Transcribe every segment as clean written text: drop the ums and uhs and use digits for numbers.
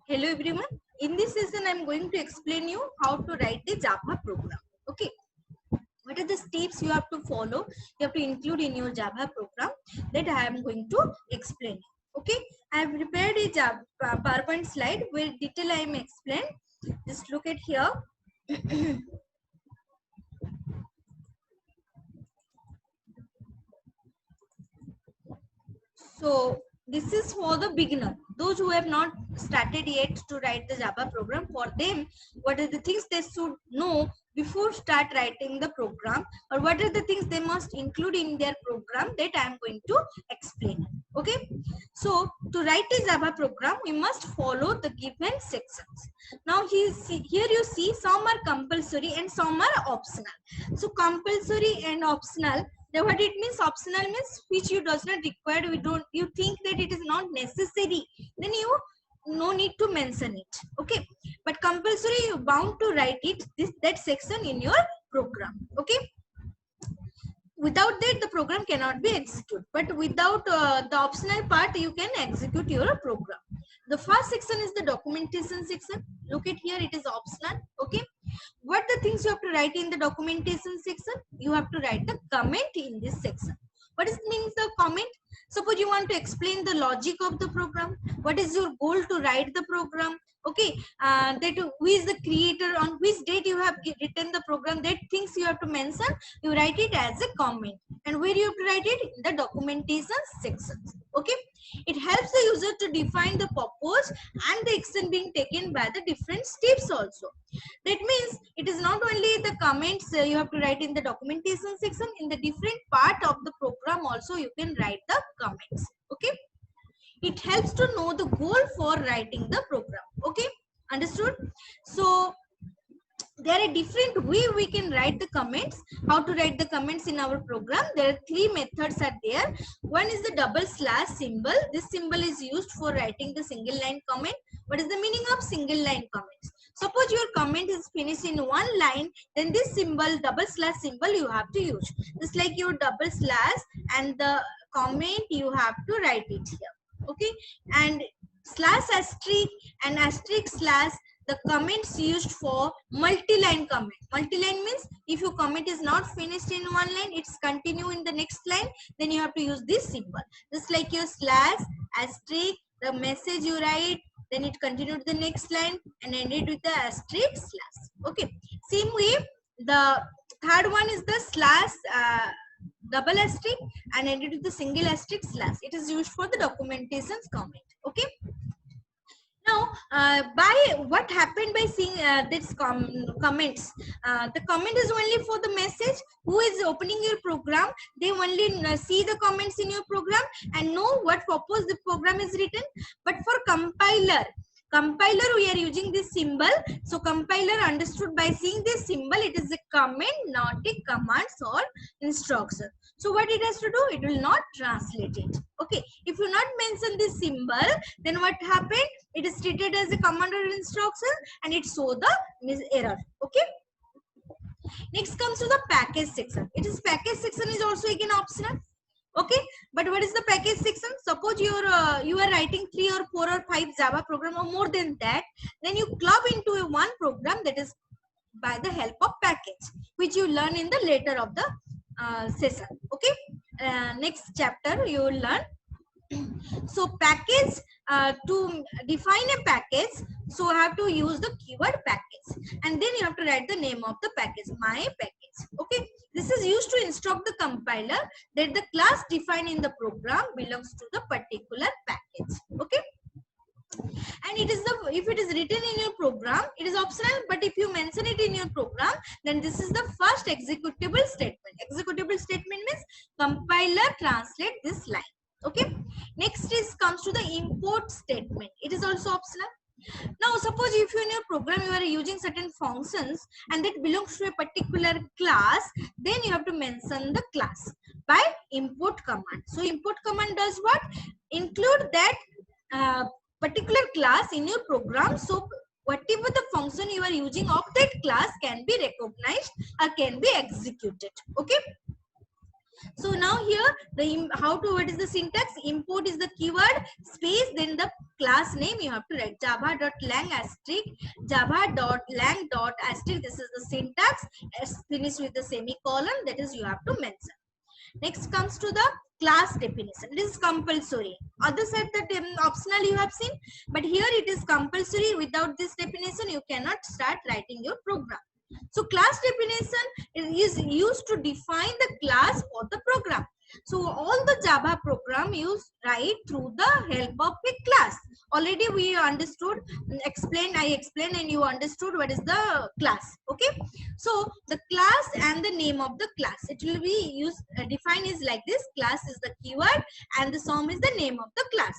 Hello everyone. In this session, I am going to explain you how to write the Java program. Okay. What are the steps you have to follow? You have to include in your Java program that I am going to explain. Okay. I have prepared a Java PowerPoint slide where detail I am explained. Just look at here. So this is for the beginner, those who have not started yet to write the Java program. For them, what are the things they should know before start writing the program, or what are the things they must include in their program, that I am going to explain. Okay, so to write a Java program, we must follow the given sections. Now here you see some are compulsory and some are optional. So compulsory and optional, then what it means? Optional means which you does not require, you think that it is not necessary, then you no need to mention it. Okay, but compulsory, you bound to write it, that section in your program. Okay, without that the program cannot be executed, but without the optional part you can execute your program. The first section is the documentation section. Look at here, it is optional. Okay, what the things you have to write in the documentation section? You have to write the comment in this section. What is means the comment? Suppose you want to explain the logic of the program, what is your goal to write the program. Okay, that who is the creator, on which date you have written the program, that things you have to mention. You write it as a comment, and where you have to write it? In the documentation sections. Okay, it helps the user to define the purpose and the action being taken by the different steps also. That means it is not only the comments you have to write in the documentation section, in the different part of the program also you can write the comments. Okay, it helps to know the goal for writing the program. Okay, understood? So there are different way we can write the comments. How to write the comments in our program? There are three methods are there. One is the double slash symbol. This symbol is used for writing the single line comment. What is the meaning of single line comments? Suppose your comment is finished in one line, then this symbol, double slash symbol, you have to use. Just like your double slash and the comment, you have to write it here. Okay, and slash asterisk and asterisk slash, the comments used for multi-line comment. Multi-line means if your comment is not finished in one line, it's continue in the next line, then you have to use this symbol. Just like your slash, asterisk, the message you write, then it continue to the next line and ended with the asterisk slash. Okay, same way the third one is the slash double asterisk and ended with the single asterisk slash. It is used for the documentation's comment. Okay, now by what happened by seeing this comments, the comment is only for the message. Who is opening your program, they only see the comments in your program and know what purpose the program is written. But for compiler we are using this symbol. So compiler understood by seeing this symbol, it is a comment, not a commands or instruction. So what it has to do, it will not translate it. Okay, if you not mention this symbol, then what happened, it is treated as a command or instruction and it show the error. Okay, next comes to the package section. It is package section is also again optional. Okay, but what is the package section? Suppose you are writing 3 or 4 or 5 Java program or more than that, then you club into a one program, that is by the help of package, which you learn in the later of the session. Okay, next chapter you will learn. So package, to define a package, so I have to use the keyword package, and then you have to write the name of the package, my package. Okay, this is used to instruct the compiler that the class defined in the program belongs to the particular package. Okay, and it is the, if it is written in your program, it is optional, but if you mention it in your program, then this is the first executable statement. Executable statement means compiler translate this line. Okay, next is comes to the import statement. It is also optional. Now suppose if you in your program you are using certain functions and that belongs to a particular class, then you have to mention the class by import command. So import command does what? Include that particular class in your program, so whatever the function you are using of that class can be recognized or can be executed. Okay, So now here what is the syntax? Import is the keyword, space, then the class name you have to write java.lang asterisk java.lang asterisk. This is the syntax. Finish with the semicolon, that is you have to mention. Next comes to the class definition. It is compulsory. Other side that optional you have seen, but here it is compulsory. Without this definition you cannot start writing your program. So class definition is used to define the class for the program. So all the Java program you write through the help of a class. Already we understood, I explained and you understood what is the class. Okay. So the class and the name of the class, it will be used, defined is like this. Class is the keyword and the sum is the name of the class.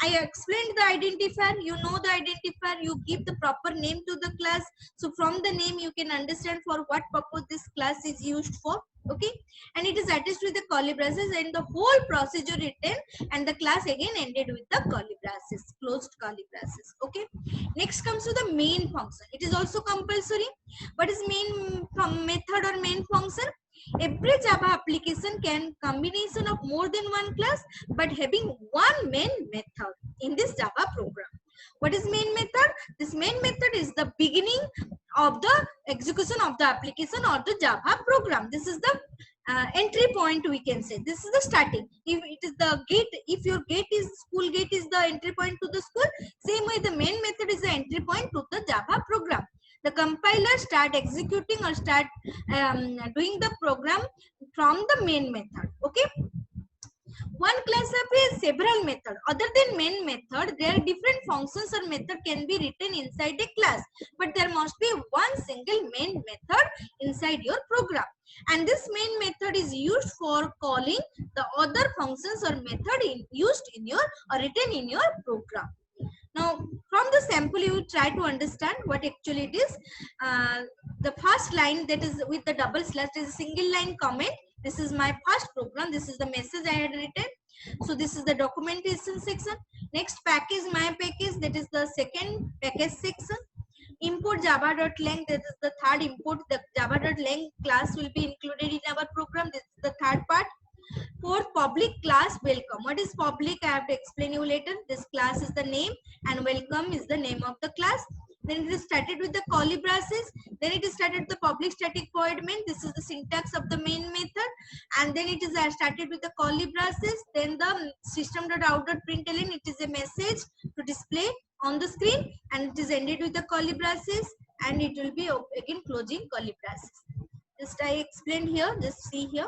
I explained the identifier. You know the identifier. You give the proper name to the class. So from the name you can understand for what purpose this class is used for. Okay, and it is attached with the curly braces and the whole procedure written, and the class again ended with the curly braces, closed curly braces. Okay, next comes to the main function. It is also compulsory. What is main method or main function? Every Java application can combination of more than one class, but having one main method in this Java program. What is main method? This main method is the beginning of the execution of the application or the Java program. This is the entry point, we can say. This is the starting. If it is the gate, if your gate is school gate is the entry point to the school, same way the main method is the entry point to the Java program. The compiler start executing or start doing the program from the main method. Okay. One class has several methods. Other than main method, there are different functions or method can be written inside a class. But there must be one single main method inside your program. And this main method is used for calling the other functions or method used in your or written in your program. Now, from the sample, you will try to understand what actually it is. The first line, that is with the double slash, is a single line comment. This is my first program. This is the message I had written. So this is the documentation section. Next, package, my package. That is the second package section. Import java.lang. That is the third import. The java.lang class will be included in our program. This is the third part. Fourth, public class welcome. What is public? I have to explain you later. This class is the name and welcome is the name of the class. Then it is started with the curly braces. Then it is started the public static void main. This is the syntax of the main method. And then it is started with the curly braces. Then the system.out.println. It is a message to display on the screen. And it is ended with the curly braces. And it will be again closing curly braces. Just I explained here. Just see here.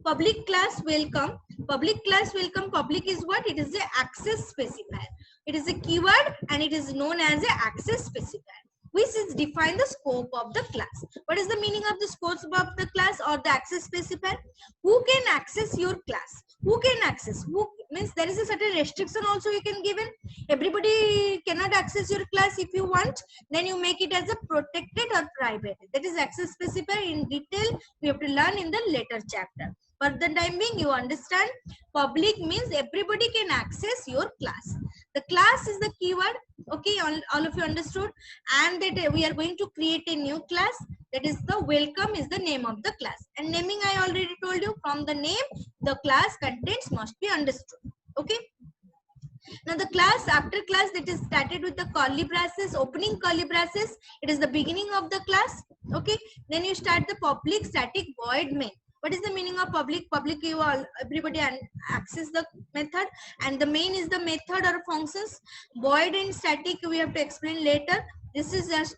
Public class welcome. Public class welcome. Public is what? It is the access specifier. It is a keyword and it is known as an access specifier, which is define the scope of the class. What is the meaning of the scope of the class or the access specifier? Who can access your class? Who can access? Who means there is a certain restriction also you can give in. Everybody cannot access your class. If you want, then you make it as a protected or private. That is access specifier. In detail, we have to learn in the later chapter. For the time being, you understand public means everybody can access your class. The class is the keyword. Okay, all of you understood. And that we are going to create a new class. That is the welcome is the name of the class. And naming I already told you, from the name, the class contents must be understood. Okay. Now the class, after class, that is started with the curly braces, opening curly braces. It is the beginning of the class. Okay. Then you start the public static void main. What is the meaning of public? Public, you all, everybody access the method, and the main is the method or functions. Void and static we have to explain later. This is just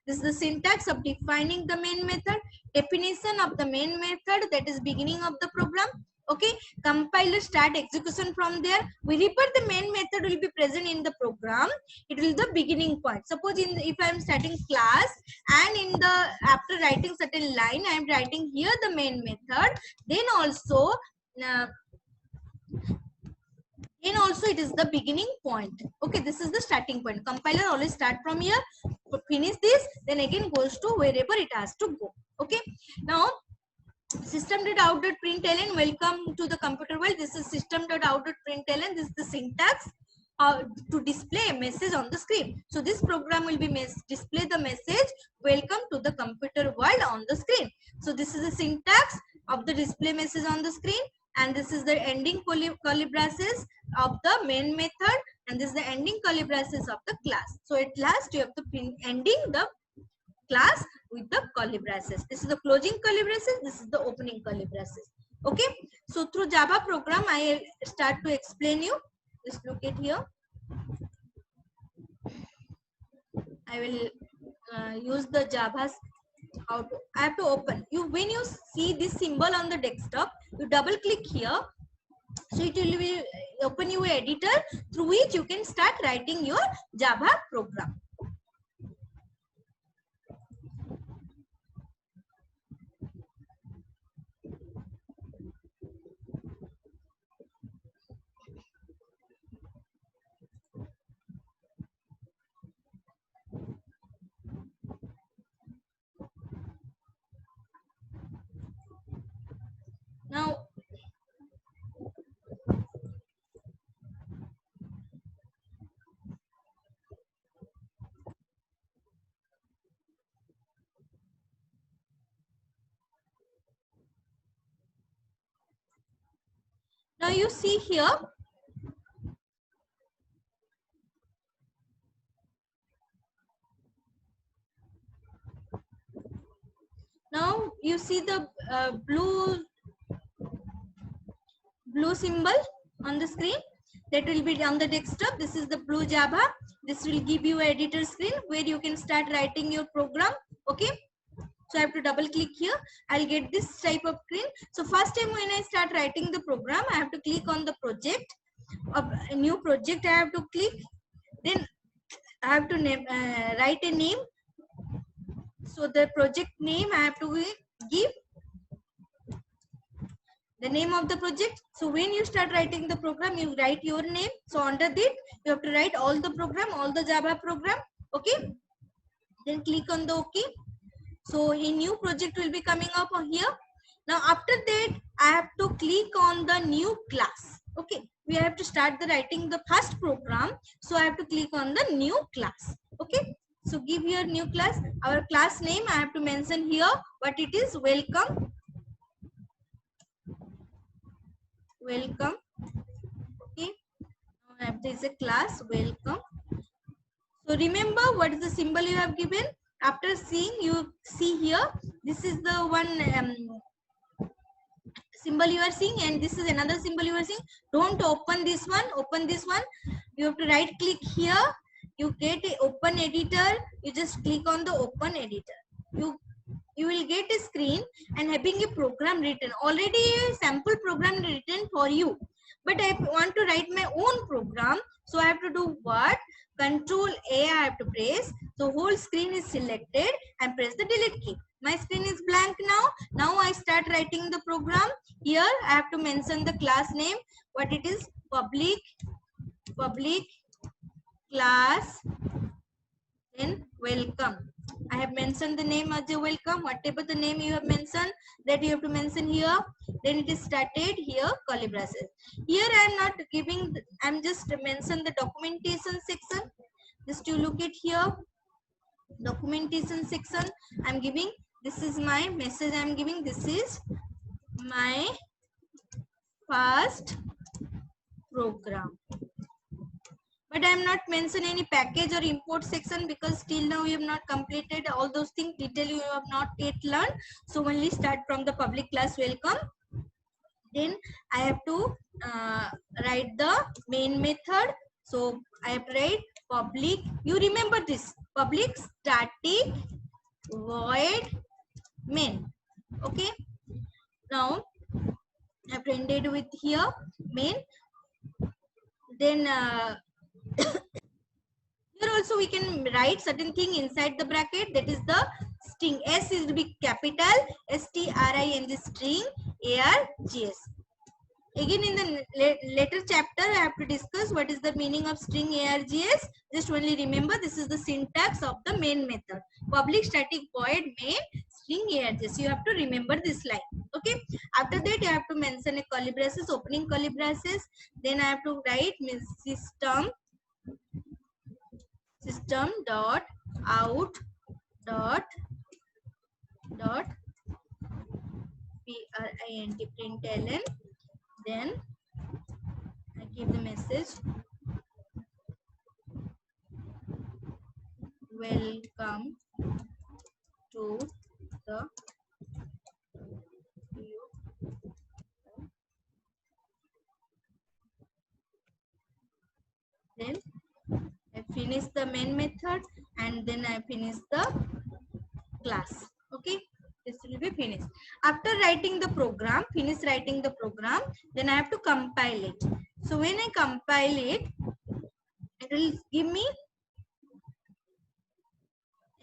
this is the syntax of defining the main method, definition of the main method, that is beginning of the program. Okay, compiler start execution from there. We refer the main method will be present in the program. It will be the beginning point. Suppose if I am starting class and in the after writing certain line, I am writing here the main method. Then also it is the beginning point. Okay, this is the starting point. Compiler always start from here, finish this, then again goes to wherever it has to go. Okay, now system.out.println, welcome to the computer world. This is system.out.println. This is the syntax to display a message on the screen. So this program will be display the message, welcome to the computer world on the screen. So this is the syntax of the display message on the screen, and this is the ending curly braces of the main method, and this is the ending curly braces of the class. So at last you have to ending the class with the curly braces. This is the closing curly braces, this is the opening curly braces. Okay, so through Java program I start to explain you. Just look at here. I will use the Java's how to. I have to open you. When you see this symbol on the desktop, you double click here. So it will be open your editor through which you can start writing your Java program. Now you see here. Now you see the blue symbol on the screen that will be on the desktop. This is the blue Java. This will give you editor screen where you can start writing your program. Okay, so I have to double click here. I'll get this type of screen. So first time when I start writing the program, I have to click on the project. A new project I have to click. Then I have to write a name. So the project name I have to give the name of the project. So when you start writing the program, you write your name. So under that, you have to write all the program, all the Java program. Okay. Then click on the OK. So a new project will be coming up here. Now after that, I have to click on the new class. Okay. We have to start the writing the first program. So I have to click on the new class. Okay. So give your new class. Our class name I have to mention here what it is. Welcome. Welcome. Okay. Now there is a class welcome. So remember what is the symbol you have given. After seeing, you see here, this is the one symbol you are seeing, and this is another symbol you are seeing. Don't open this one, open this one. You have to right click here. You get a open editor. You just click on the open editor. You will get a screen and having a program written. Already a sample program written for you. But I want to write my own program. So I have to do what? Control A I have to press. So whole screen is selected and press the delete key. My screen is blank now. Now I start writing the program. Here I have to mention the class name. What it is? Public class. Then welcome. I have mentioned the name as a welcome. Whatever the name you have mentioned, that you have to mention here. Then it is started here, curly braces. Here I am not giving, I am just mention the documentation section. Just you look at here, documentation section. I am giving, this is my message I am giving. This is my first program. But I am not mention any package or import section because till now you have not completed all those things. Detail you have not yet learned. So only start from the public class welcome. Then I have to write the main method. So I have to write public. You remember this public static void main. Okay. Now I have ended with here main. Then here also we can write certain thing inside the bracket, that is the string. S is to be capital, STRING, string, ARGS. Again in the later chapter I have to discuss what is the meaning of string ARGS. Just only remember this is the syntax of the main method. Public static void main string ARGS. You have to remember this line. Okay. After that you have to mention a curly braces, opening curly braces. Then I have to write system system dot out dot println, then I give the message welcome to the then I finish the main method and then I finish the class. Okay, this will be finished. After writing the program, finish writing the program, then I have to compile it. So when I compile it, it will give me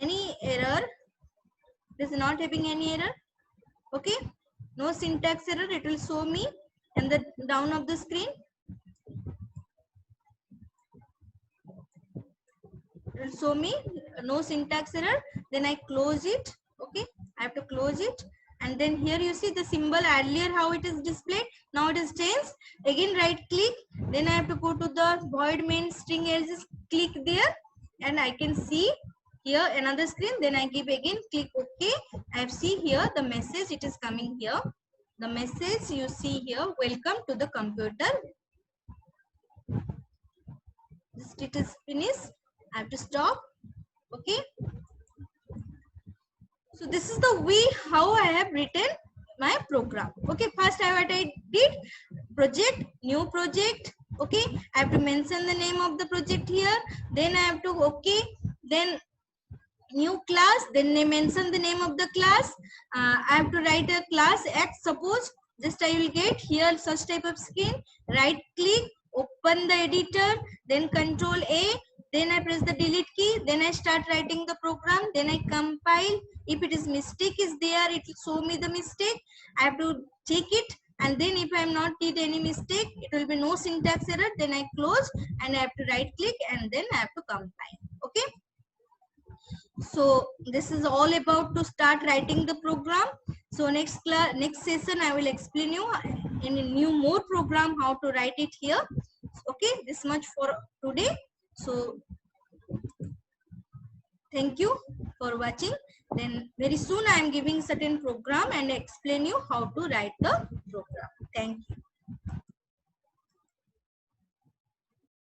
any error. It is not having any error. Okay, no syntax error. It will show me in the down of the screen. It will show me no syntax error. Then I close it. Okay, I have to close it, and then here you see the symbol earlier how it is displayed. Now it is changed. Again right click. Then I have to go to the void main string else, click there, and I can see here another screen. Then I give again click OK. I have see here the message. It is coming here. The message you see here. Welcome to the computer. It is finished. I have to stop. Okay. So this is the way how I have written my program. Okay, first what I did, project, new project. Okay, I have to mention the name of the project here. Then I have to okay, then new class. Then I mention the name of the class. I have to write a class X. Suppose just I will get here such type of screen. Right click, open the editor, then Control A. Then I press the delete key. Then I start writing the program. Then I compile. If it is mistake is there, it will show me the mistake. I have to check it. And then if I am not did any mistake, it will be no syntax error. Then I close and I have to right click and then I have to compile. Okay. So this is all about to start writing the program. So next session I will explain you in a new more program how to write it here. Okay, this much for today. So thank you for watching. Then very soon I am giving certain program and explain you how to write the program. Thank you.